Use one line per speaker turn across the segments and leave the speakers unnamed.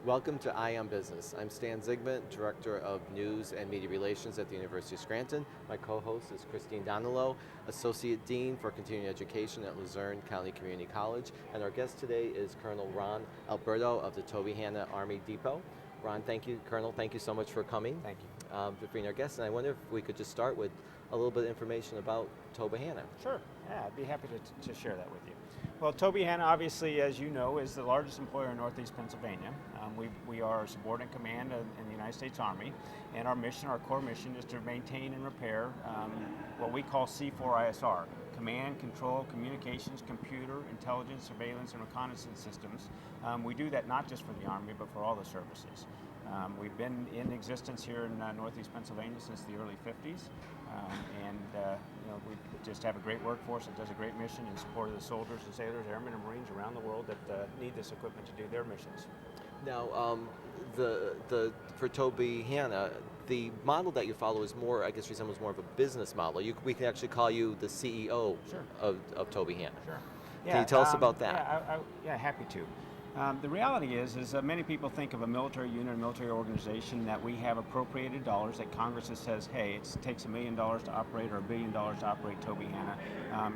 Welcome to Eye on Business. I'm Stan Zygmunt, Director of News and Media Relations at the University of Scranton. My co-host is Christine Donilo, Associate Dean for Continuing Education at Luzerne County Community College. And our guest today is Colonel Ron Alberto of the Toby Hanna Army Depot. Ron, thank you, Colonel, thank you so much for coming.
Thank you.
For being our guest. And I wonder if we could just start with a little bit of information about Toby Hanna.
Sure, yeah, I'd be happy to share that with you. Well, Toby Hanna, obviously, as you know, is the largest employer in Northeast Pennsylvania. We are a subordinate command in the United States Army, and our mission, our core mission, is to maintain and repair what we call C4ISR, Command, Control, Communications, Computer, Intelligence, Surveillance, and Reconnaissance Systems. We do that not just for the Army, but for all the services. We've been in existence here in Northeast Pennsylvania since the early 50s, and we just have a great workforce that does a great mission in support of the soldiers and sailors, airmen, and Marines around the world that need this equipment to do their missions.
Now, for Toby Hanna, the model that you follow is more, I guess, resembles more of a business model. We can actually call you the CEO
Sure.
of Toby Hanna.
Sure.
Can you tell us about that?
Yeah, happy to. The reality is many people think of a military unit, a military organization, that we have appropriated dollars, that Congress says, hey, it takes $1 million to operate or $1 billion to operate Toby Hanna,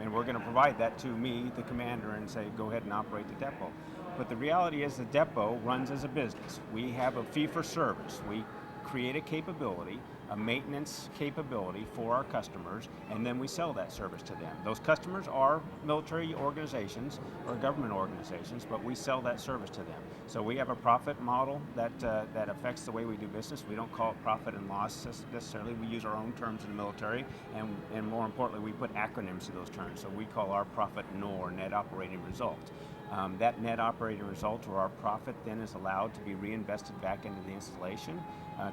and we're going to provide that to me, the commander, and say, go ahead and operate the depot. But the reality is the depot runs as a business. We have a fee for service. We create a capability, a maintenance capability for our customers, and then we sell that service to them. Those customers are military organizations or government organizations, but we sell that service to them. So we have a profit model that affects the way we do business. We don't call it profit and loss necessarily. We use our own terms in the military, and more importantly, we put acronyms to those terms. So we call our profit NOR, net operating result. That net operating result, or our profit, then is allowed to be reinvested back into the installation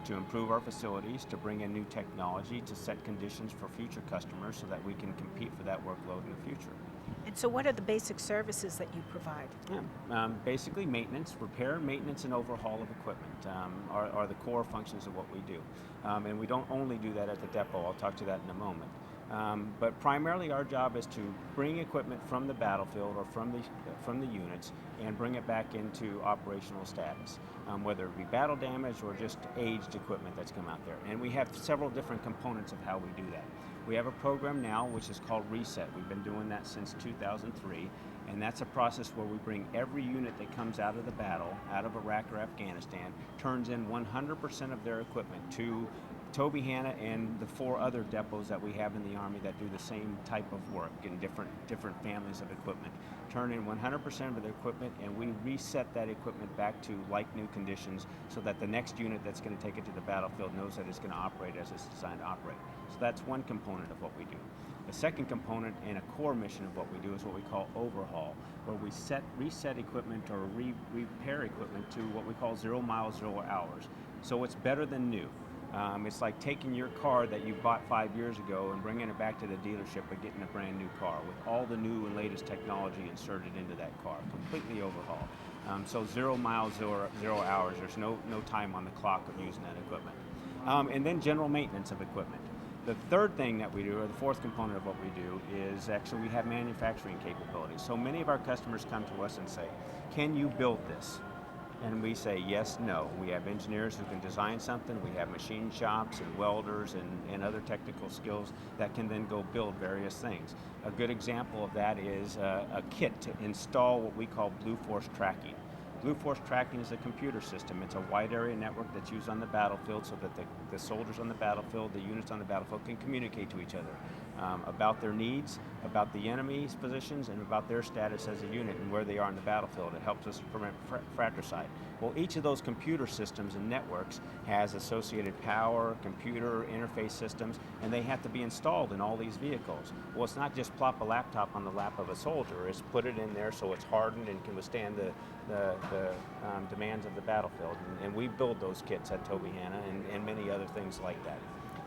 to improve our facilities, to bring in new technology, to set conditions for future customers so that we can compete for that workload in the future.
And so what are the basic services that you provide?
Basically maintenance, repair, maintenance, and overhaul of equipment are the core functions of what we do. And we don't only do that at the depot. I'll talk to that in a moment. But primarily our job is to bring equipment from the battlefield or from the units and bring it back into operational status, whether it be battle damage or just aged equipment that's come out there. And we have several different components of how we do that. We have a program now which is called Reset. We've been doing that since 2003, and that's a process where we bring every unit that comes out of the battle, out of Iraq or Afghanistan, turns in 100% of their equipment to Toby Hanna and the 4 other depots that we have in the Army that do the same type of work in different families of equipment. Turn in 100% of their equipment, and we reset that equipment back to like new conditions so that the next unit that's going to take it to the battlefield knows that it's going to operate as it's designed to operate. So that's one component of what we do. The second component and a core mission of what we do is what we call overhaul, where we reset equipment or repair equipment to what we call 0 miles, 0 hours. So it's better than new. It's like taking your car that you bought 5 years ago and bringing it back to the dealership and getting a brand new car with all the new and latest technology inserted into that car, completely overhauled. So 0 miles, 0 hours. There's no time on the clock of using that equipment. And then general maintenance of equipment. The third thing that we do, or the fourth component of what we do, is actually we have manufacturing capabilities. So many of our customers come to us and say, can you build this? And we say yes, no. We have engineers who can design something. We have machine shops and welders and other technical skills that can then go build various things. A good example of that is a kit to install what we call Blue Force tracking. Blue Force tracking is a computer system. It's a wide area network that's used on the battlefield so that the soldiers on the battlefield, the units on the battlefield can communicate to each other about their needs, about the enemy's positions, and about their status as a unit and where they are on the battlefield. It helps us prevent fratricide. Well, each of those computer systems and networks has associated power, computer interface systems, and they have to be installed in all these vehicles. Well, it's not just plop a laptop on the lap of a soldier. It's put it in there so it's hardened and can withstand the demands of the battlefield. And we build those kits at Toby Hanna and many other things like that.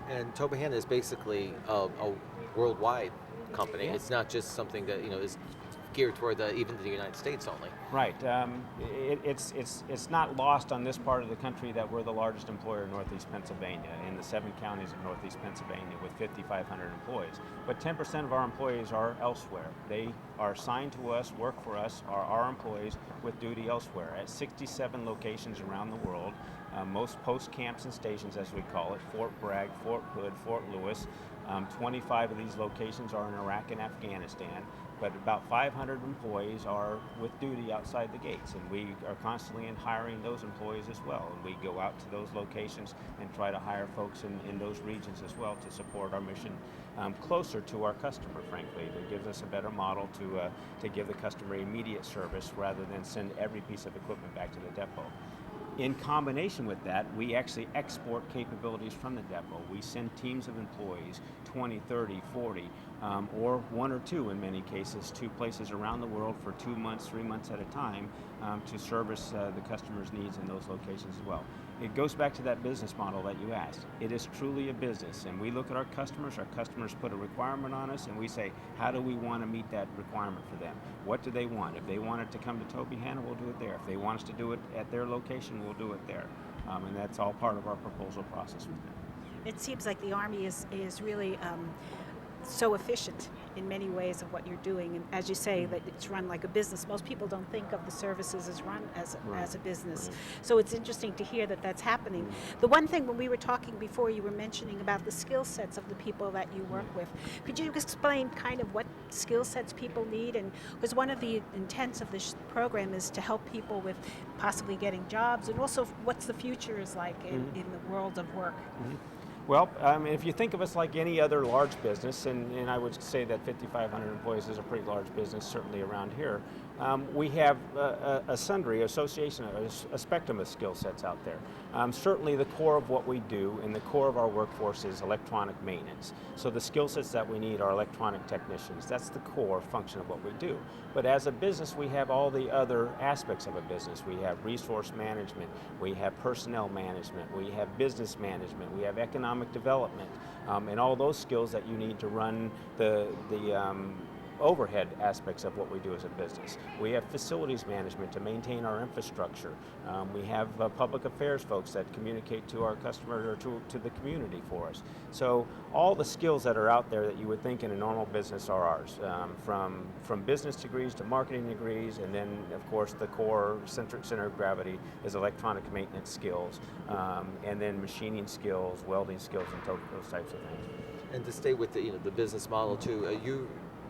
And Toby Hanna is basically a worldwide company.
Yeah.
It's not just something that is geared toward even the United States only.
Right. It's not lost on this part of the country that we're the largest employer in Northeast Pennsylvania, in the 7 counties of Northeast Pennsylvania with 5,500 employees. But 10% of our employees are elsewhere. They are assigned to us, work for us, are our employees with duty elsewhere at 67 locations around the world. Most post camps and stations, as we call it, Fort Bragg, Fort Hood, Fort Lewis. 25 of these locations are in Iraq and Afghanistan, but about 500 employees are with duty outside the gates, and we are constantly hiring those employees as well. And we go out to those locations and try to hire folks in those regions as well to support our mission closer to our customer, frankly. It gives us a better model to give the customer immediate service rather than send every piece of equipment back to the depot. In combination with that, we actually export capabilities from the depot. We send teams of employees, 20, 30, 40, or 1 or 2 in many cases, to places around the world for 2 months, 3 months at a time to service the customer's needs in those locations as well. It goes back to that business model that you asked. It is truly a business, and we look at our customers put a requirement on us, and we say, how do we want to meet that requirement for them? What do they want? If they wanted to come to Tobyhanna, we'll do it there. If they want us to do it at their location, we'll do it there. And that's all part of our proposal process with them.
It seems like the Army is really so efficient in many ways of what you're doing, and as you say, that it's run like a business. Most people don't think of the services as run as a business.
Right.
So it's interesting to hear that that's happening. The one thing, when we were talking before, you were mentioning about the skill sets of the people that you work with. Could you explain kind of what skill sets people need? And because one of the intents of this program is to help people with possibly getting jobs, and also what's the future is like in the world of work.
Well, if you think of us like any other large business, and I would say that 5,500 employees is a pretty large business, certainly around here, we have a sundry association, a spectrum of skill sets out there. Certainly the core of what we do and the core of our workforce is electronic maintenance. So the skill sets that we need are electronic technicians. That's the core function of what we do. But as a business, we have all the other aspects of a business. We have resource management, we have personnel management, we have business management, we have economic development, and all those skills that you need to run the overhead aspects of what we do as a business. We have facilities management to maintain our infrastructure. We have public affairs folks that communicate to our customers or to the community for us. So all the skills that are out there that you would think in a normal business are ours, from business degrees to marketing degrees, and then of course the core center of gravity is electronic maintenance skills, and then machining skills, welding skills, and those types of things.
And to stay with the business model too,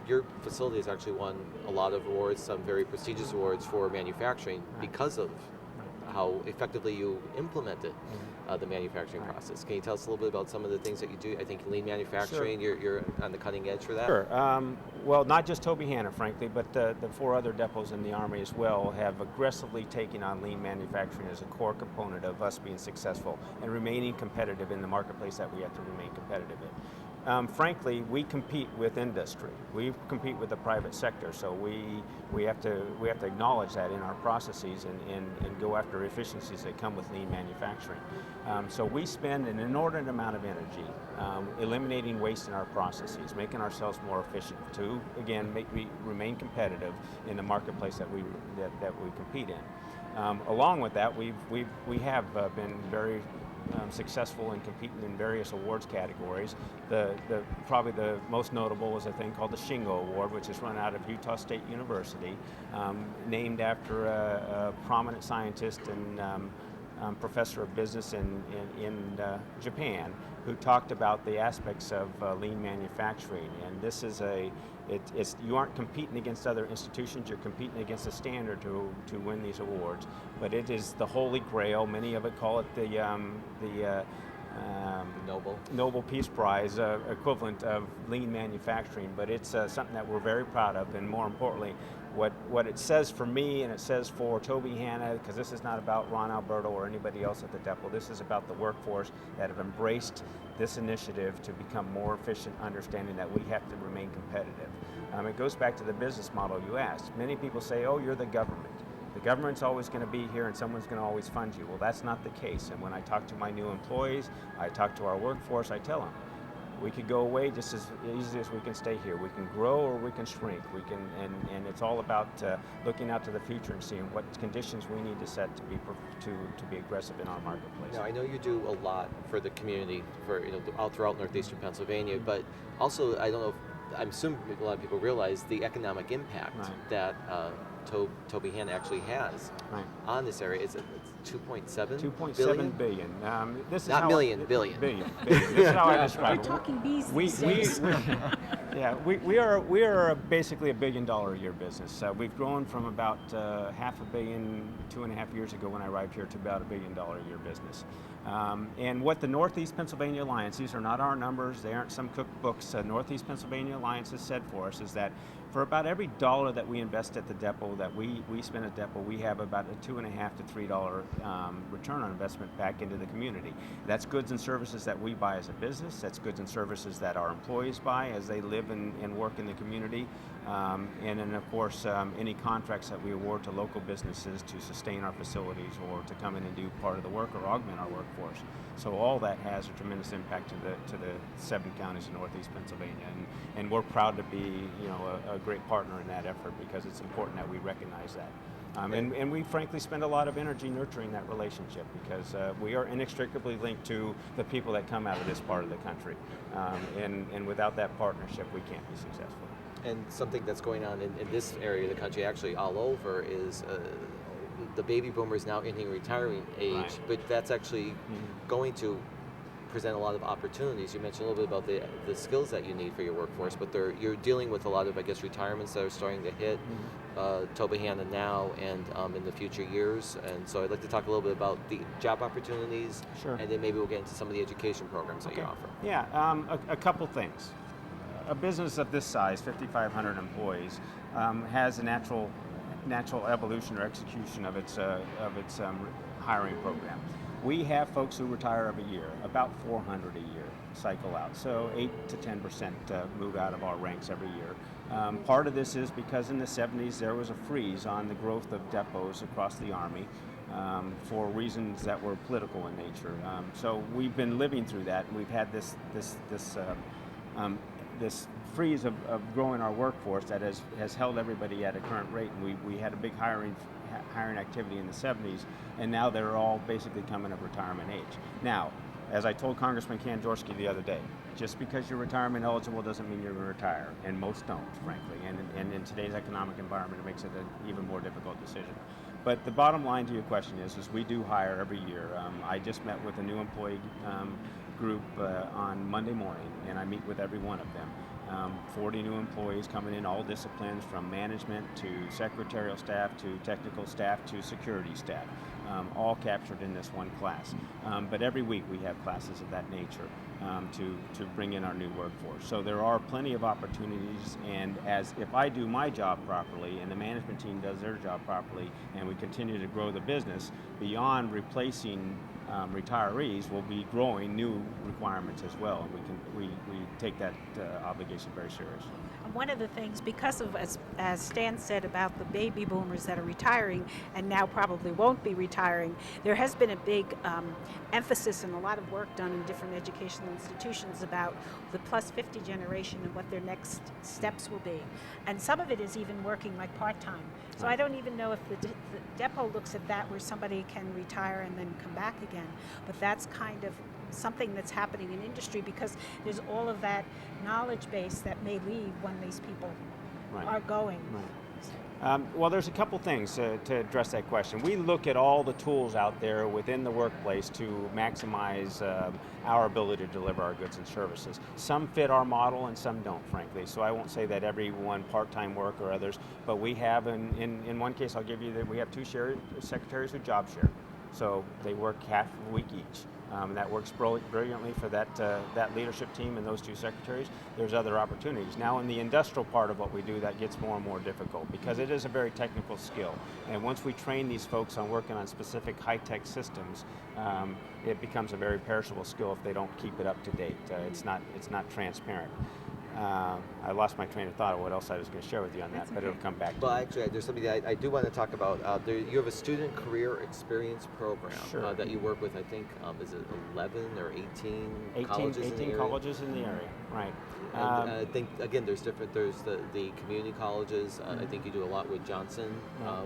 your facility has actually won a lot of awards, some very prestigious awards for manufacturing because of how effectively you implemented the manufacturing process. Can you tell us a little bit about some of the things that you do? I think lean manufacturing,
Sure.
you're on the cutting edge for that?
Sure. Well, not just Tobyhanna, frankly, but the 4 other depots in the Army as well have aggressively taken on lean manufacturing as a core component of us being successful and remaining competitive in the marketplace that we have to remain competitive in. Frankly, we compete with industry. We compete with the private sector, so we have to acknowledge that in our processes and go after efficiencies that come with lean manufacturing. So we spend an inordinate amount of energy eliminating waste in our processes, making ourselves more efficient to, again, remain competitive in the marketplace that we compete in. Along with that, we have been very successful in competing in various awards categories. Probably the most notable is a thing called the Shingo Award, which is run out of Utah State University, named after a prominent scientist and professor of business in Japan, who talked about the aspects of lean manufacturing. And this is you aren't competing against other institutions, you're competing against a standard to win these awards. But it is the holy grail. Many of it call it the Nobel Peace Prize equivalent of lean manufacturing, but it's something that we're very proud of, and more importantly, what it says for me and it says for Tobyhanna, because this is not about Ron Alberto or anybody else at the depot, this is about the workforce that have embraced this initiative to become more efficient, understanding that we have to remain competitive. It goes back to the business model you asked. Many people say, oh, you're the government. The government's always going to be here and someone's going to always fund you. Well, that's not the case. And when I talk to my new employees, I talk to our workforce, I tell them, We could go away just as easily as we can stay here. We can grow or we can shrink. We can, and it's all about looking out to the future and seeing what conditions we need to set to be aggressive in our marketplace.
Now, I know you do a lot for the community, for all throughout northeastern Pennsylvania, but also I don't know if I'm assuming a lot of people realize the economic impact that Tobyhanna actually has on this area. It's 2.7
billion. This is
not
how
million, billion.
Billion. This is how I describe
We're
it.
talking bees these days.
We are basically $1 billion a year business. We've grown from about $500 million 2.5 years ago when I arrived here to about $1 billion a year business. And what the Northeast Pennsylvania Alliance, these are not our numbers, they aren't some cookbooks, Northeast Pennsylvania Alliance has said for us is that for about every dollar that we invest at the depot, that we spend at depot, we have about a $2.50 to $3 return on investment back into the community. That's goods and services that we buy as a business, that's goods and services that our employees buy as they live and work in the community, and then of course any contracts that we award to local businesses to sustain our facilities or to come in and do part of the work or augment our workforce. So all that has a tremendous impact to the 7 counties in Northeast Pennsylvania, and we're proud to be a great partner in that effort because it's important that we recognize that. And we frankly spend a lot of energy nurturing that relationship because we are inextricably linked to the people that come out of this part of the country. And without that partnership, we can't be successful.
And something that's going on in this area of the country, actually all over, is the baby boomers now entering retiring age, but that's actually going to present a lot of opportunities. You mentioned a little bit about the skills that you need for your workforce, but you're dealing with a lot of, I guess, retirements that are starting to hit Tobyhanna now and in the future years. And so I'd like to talk a little bit about the job opportunities, and then maybe we'll get into some of the education programs that you offer.
Yeah, a couple things. A business of this size, 5,500 employees, has a natural evolution or execution of its hiring program. We have folks who retire every year, about 400 a year cycle out. So 8 to 10% move out of our ranks every year. Part of this is because in the 70s there was a freeze on the growth of depots across the Army for reasons that were political in nature. So we've been living through that, and we've had this freeze of growing our workforce that has held everybody at a current rate. And we had a big hiring activity in the 70s, and now they're all basically coming of retirement age. Now, as I told Congressman Kanjorski the other day, just because you're retirement eligible doesn't mean you're going to retire, and most don't, frankly. And in today's economic environment, it makes it an even more difficult decision. But the bottom line to your question is we do hire every year. I just met with a new employee group on Monday morning, and I meet with every one of them. 40 new employees coming in, all disciplines from management to secretarial staff to technical staff to security staff, all captured in this one class. But every week we have classes of that nature to bring in our new workforce. So there are plenty of opportunities, and if I do my job properly and the management team does their job properly and we continue to grow the business, beyond replacing retirees, will be growing new requirements as well, and we take that obligation very seriously.
One of the things, because of, as Stan said about the baby boomers that are retiring and now probably won't be retiring, there has been a big emphasis and a lot of work done in different educational institutions about the plus 50 generation and what their next steps will be. And some of it is even working like part-time. So I don't even know if the depot looks at that where somebody can retire and then come back again. But that's kind of something that's happening in industry because there's all of that knowledge base that may leave when these people are going.
Well, there's a couple things to address that question. We look at all the tools out there within the workplace to maximize our ability to deliver our goods and services. Some fit our model and some don't, frankly. So I won't say that everyone part-time work or others, but we have, in one case I'll give you that we have 2 secretaries who job share. So they work half a week each. That works brilliantly for that leadership team and those 2 secretaries. There's other opportunities. Now in the industrial part of what we do, that gets more and more difficult because it is a very technical skill. And once we train these folks on working on specific high-tech systems, it becomes a very perishable skill if they don't keep it up to date. It's not transparent. I lost my train of thought of what else I was going to share with you on that, but it'll come back to
Well,
me.
actually, there's something that I do want to talk about. You have a student career experience program
Sure.
that you work with, I think, is it 11 or 18,
18,
colleges in the
18
area?
colleges in the area, right.
And I think, again, there's the community colleges. I think you do a lot with Johnson,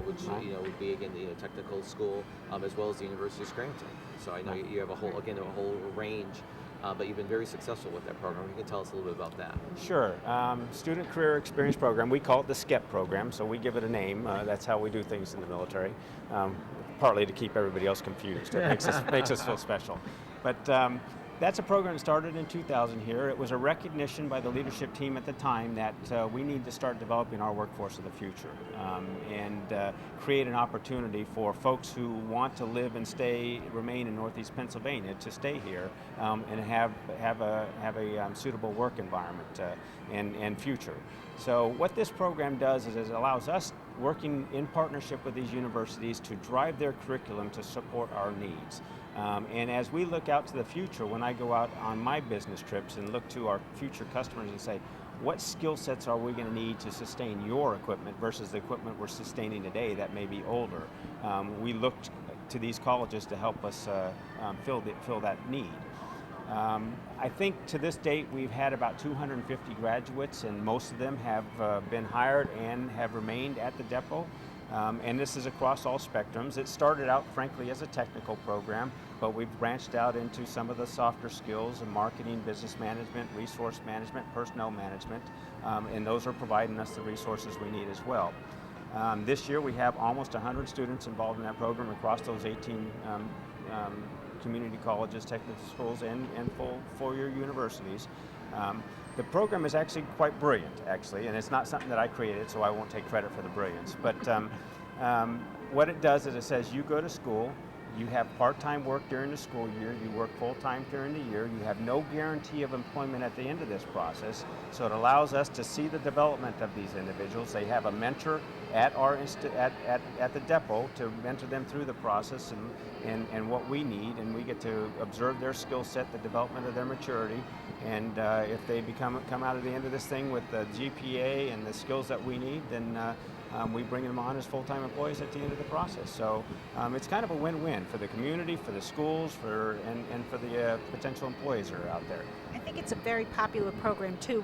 which
Right.
would be, again, the technical school, as well as the University of Scranton. So I know
Right.
you have a whole range, but you've been very successful with that program. You can tell us a little bit about that.
Sure. Student Career Experience Program, we call it the SCEP program, so we give it a name. That's how we do things in the military, partly to keep everybody else confused. It makes us feel special. But that's a program that started in 2000 here. It was a recognition by the leadership team at the time that we need to start developing our workforce of the future and create an opportunity for folks who want to live and remain in Northeast Pennsylvania to stay here and have a suitable work environment and future. So what this program does is it allows us, working in partnership with these universities, to drive their curriculum to support our needs. And as we look out to the future, when I go out on my business trips and look to our future customers and say, what skill sets are we going to need to sustain your equipment versus the equipment we're sustaining today that may be older? We look to these colleges to help us fill that need. I think to this date we've had about 250 graduates, and most of them have been hired and have remained at the depot. And this is across all spectrums. It started out, frankly, as a technical program, but we've branched out into some of the softer skills of marketing, business management, resource management, personnel management, and those are providing us the resources we need as well. This year we have almost 100 students involved in that program across those 18 community colleges, technical schools, and full four-year universities. The program is actually quite brilliant, actually, and it's not something that I created, so I won't take credit for the brilliance. But what it does is it says you go to school, you have part-time work during the school year, you work full-time during the year, you have no guarantee of employment at the end of this process, so it allows us to see the development of these individuals. They have a mentor at at the depot to mentor them through the process and what we need, and we get to observe their skill set, the development of their maturity, and if they come out at the end of this thing with the GPA and the skills that we need, then we bring them on as full-time employees at the end of the process. So it's kind of a win-win for the community, for the schools, and for the potential employees that are out there.
I think it's a very popular program too.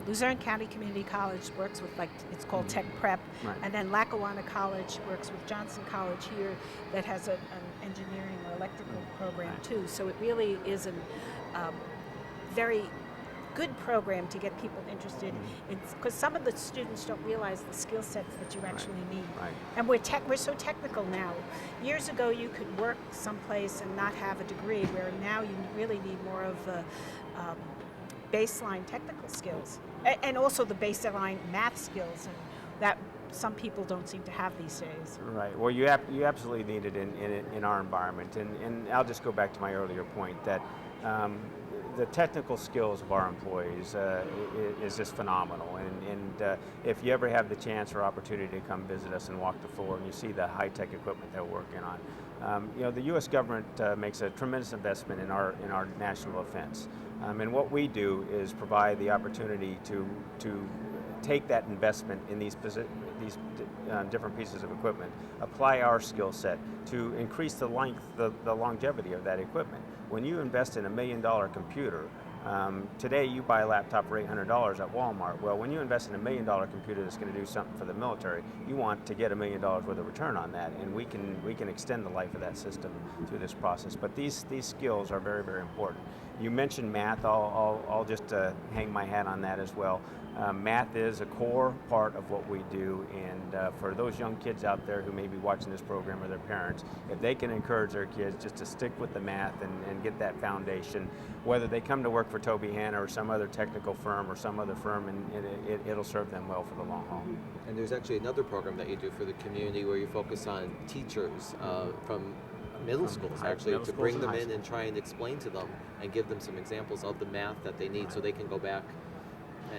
Luzerne County Community College works with, it's called Tech Prep,
Right.
and then Lackawanna College works with Johnson College here that has an engineering or electrical program
Right.
too. So it really is a very good program to get people interested in, because some of the students don't realize the skill sets that you actually need.
Right.
And we're so technical now. Years ago you could work someplace and not have a degree, where now you really need more of baseline technical skills and also the baseline math skills, and that some people don't seem to have these days.
Right. Well, you absolutely need it in our environment, and I'll just go back to my earlier point that the technical skills of our employees is just phenomenal, and if you ever have the chance or opportunity to come visit us and walk the floor and you see the high-tech equipment that we're working on, the U.S. government makes a tremendous investment in our national defense, and what we do is provide the opportunity to take that investment in these different pieces of equipment, apply our skill set to increase the longevity of that equipment. When you invest in $1 million computer, today you buy a laptop for $800 at Walmart. Well, when you invest in $1 million computer that's going to do something for the military, you want to get $1 million worth of return on that, and we can extend the life of that system through this process. But these skills are very, very important. You mentioned math. I'll just hang my hat on that as well. Math is a core part of what we do, and for those young kids out there who may be watching this program or their parents, if they can encourage their kids just to stick with the math and get that foundation, whether they come to work for Toby Hanna or some other technical firm or some other firm, and it'll serve them well for the long haul.
And there's actually another program that you do for the community where you focus on teachers from middle schools, actually,
middle
to
schools
bring
and
them
high
in
school.
and try and explain to them and give them some examples of the math that they need, so they can go back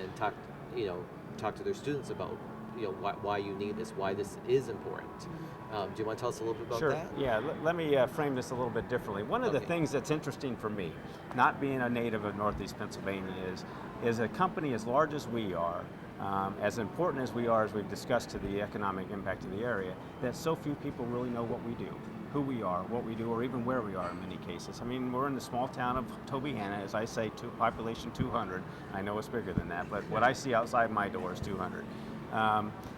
and talk to their students about why you need this, why this is important. Do you want to tell us a little bit about
Sure.
that?
Yeah, let me frame this a little bit differently. One of the
Okay.
things that's interesting for me, not being a native of Northeast Pennsylvania, is a company as large as we are, as important as we are, as we've discussed, to the economic impact of the area, that so few people really know what we do, who we are, what we do, or even where we are in many cases. I mean, we're in the small town of Tobyhanna, as I say, population 200. I know it's bigger than that, but what I see outside my door is 200.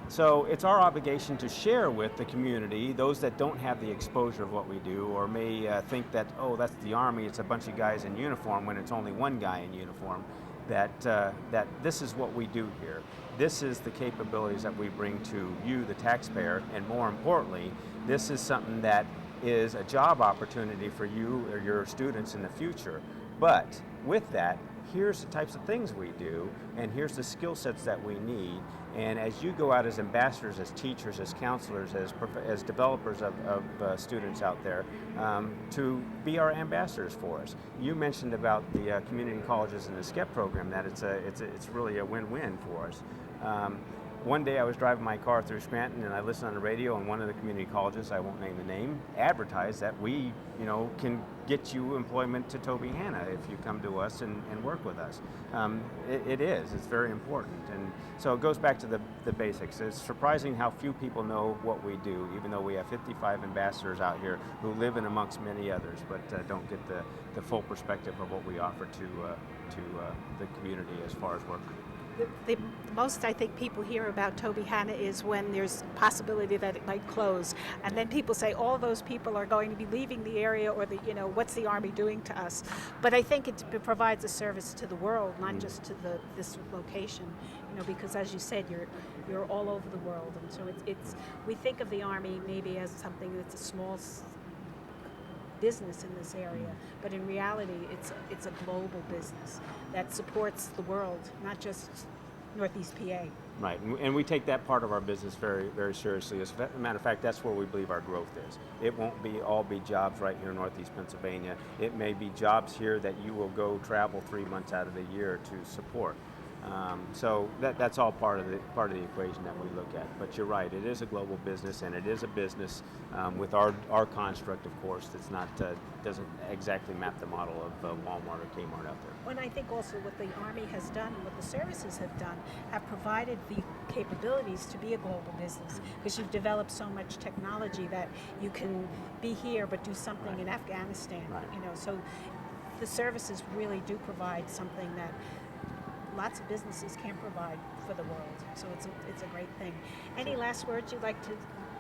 So it's our obligation to share with the community, those that don't have the exposure of what we do, or may think that, oh, that's the Army, it's a bunch of guys in uniform, when it's only one guy in uniform, that this is what we do here. This is the capabilities that we bring to you, the taxpayer, and more importantly, this is something that is a job opportunity for you or your students in the future. But with that, here's the types of things we do, and here's the skill sets that we need. And as you go out as ambassadors, as teachers, as counselors, as developers of students out there, to be our ambassadors for us. You mentioned about the community colleges and the SCEP program, that it's really a win-win for us. One day I was driving my car through Scranton and I listened on the radio, and one of the community colleges, I won't name the name, advertised that we, can get you employment to Tobyhanna if you come to us and work with us. It's very important. And so it goes back to the basics. It's surprising how few people know what we do, even though we have 55 ambassadors out here who live in amongst many others, but don't get the full perspective of what we offer to the community as far as work.
The most I think people hear about Tobyhanna is when there's a possibility that it might close, and then people say all those people are going to be leaving the area, or what's the Army doing to us? But I think it provides a service to the world, not just to this location, because as you said, you're all over the world, and so we think of the Army maybe as something that's a small business in this area, but in reality it's a global business that supports the world, not just Northeast PA.
Right, and we take that part of our business very, very seriously. As a matter of fact, that's where we believe our growth is. It won't all be jobs right here in Northeast Pennsylvania. It may be jobs here that you will go travel 3 months out of the year to support. So that's all part of the equation that we look at. But you're right, it is a global business, and it is a business with our construct, of course, that's not doesn't exactly map the model of Walmart or Kmart out there.
And I think also what the Army has done and what the services have done have provided the capabilities to be a global business, because you've developed so much technology that you can be here but do something
Right.
in Afghanistan.
Right.
So the services really do provide something that lots of businesses can't provide for the world. So it's a great thing. Any last words you'd like to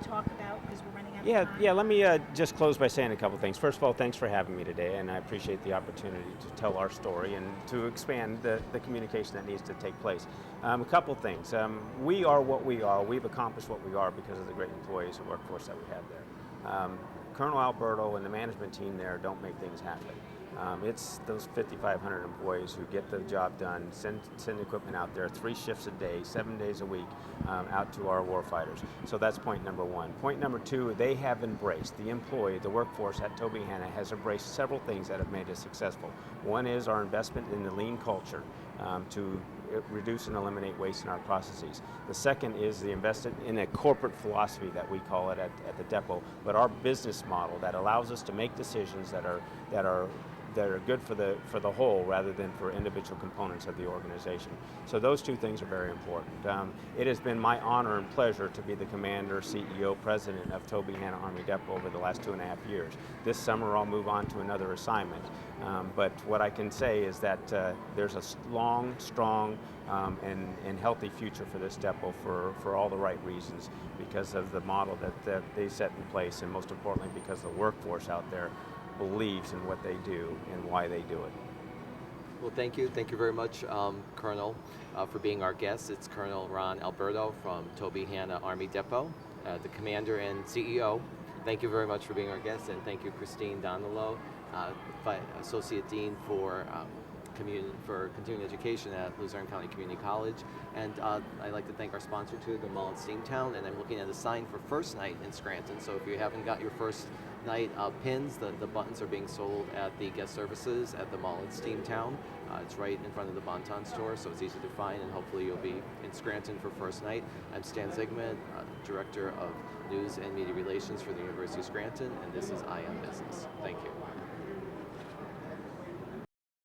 talk about, because we're running out of time?
Yeah. Let me just close by saying a couple things. First of all, thanks for having me today, and I appreciate the opportunity to tell our story and to expand the communication that needs to take place. A couple things. We are what we are. We've accomplished what we are because of the great employees and workforce that we have there. Colonel Alberto and the management team there don't make things happen. It's those 5,500 employees who get the job done, send equipment out there 3 shifts a day, 7 days a week, out to our warfighters. So that's point number one. Point number two, they have embraced, the workforce at Tobyhanna has embraced several things that have made us successful. One is our investment in the lean culture to reduce and eliminate waste in our processes. The second is the investment in a corporate philosophy that we call it at the depot, but our business model that allows us to make decisions that are good for the whole rather than for individual components of the organization. So those two things are very important. It has been my honor and pleasure to be the commander, CEO, president of Tobyhanna Army Depot over the last 2.5 years. This summer I'll move on to another assignment. But what I can say is that there's a long, strong, and healthy future for this depot for all the right reasons, because of the model that they set in place, and most importantly because the workforce out there believes in what they do and why they do it.
Well, thank you very much, Colonel, for being our guest. It's Colonel Ron Alberto from Tobyhanna Army Depot, the Commander and CEO. Thank you very much for being our guest, and thank you, Christine Donilo, Associate Dean for for continuing education at Luzerne County Community College. And I'd like to thank our sponsor too, the Mullen Steamtown, and I'm looking at a sign for First Night in Scranton. So if you haven't got your First Night pins, the buttons are being sold at the guest services at the Mullen Steamtown. It's right in front of the Bonton store, so it's easy to find, and hopefully you'll be in Scranton for First Night. I'm Stan Zigman, Director of News and Media Relations for the University of Scranton, and this is I Am Business. Thank you.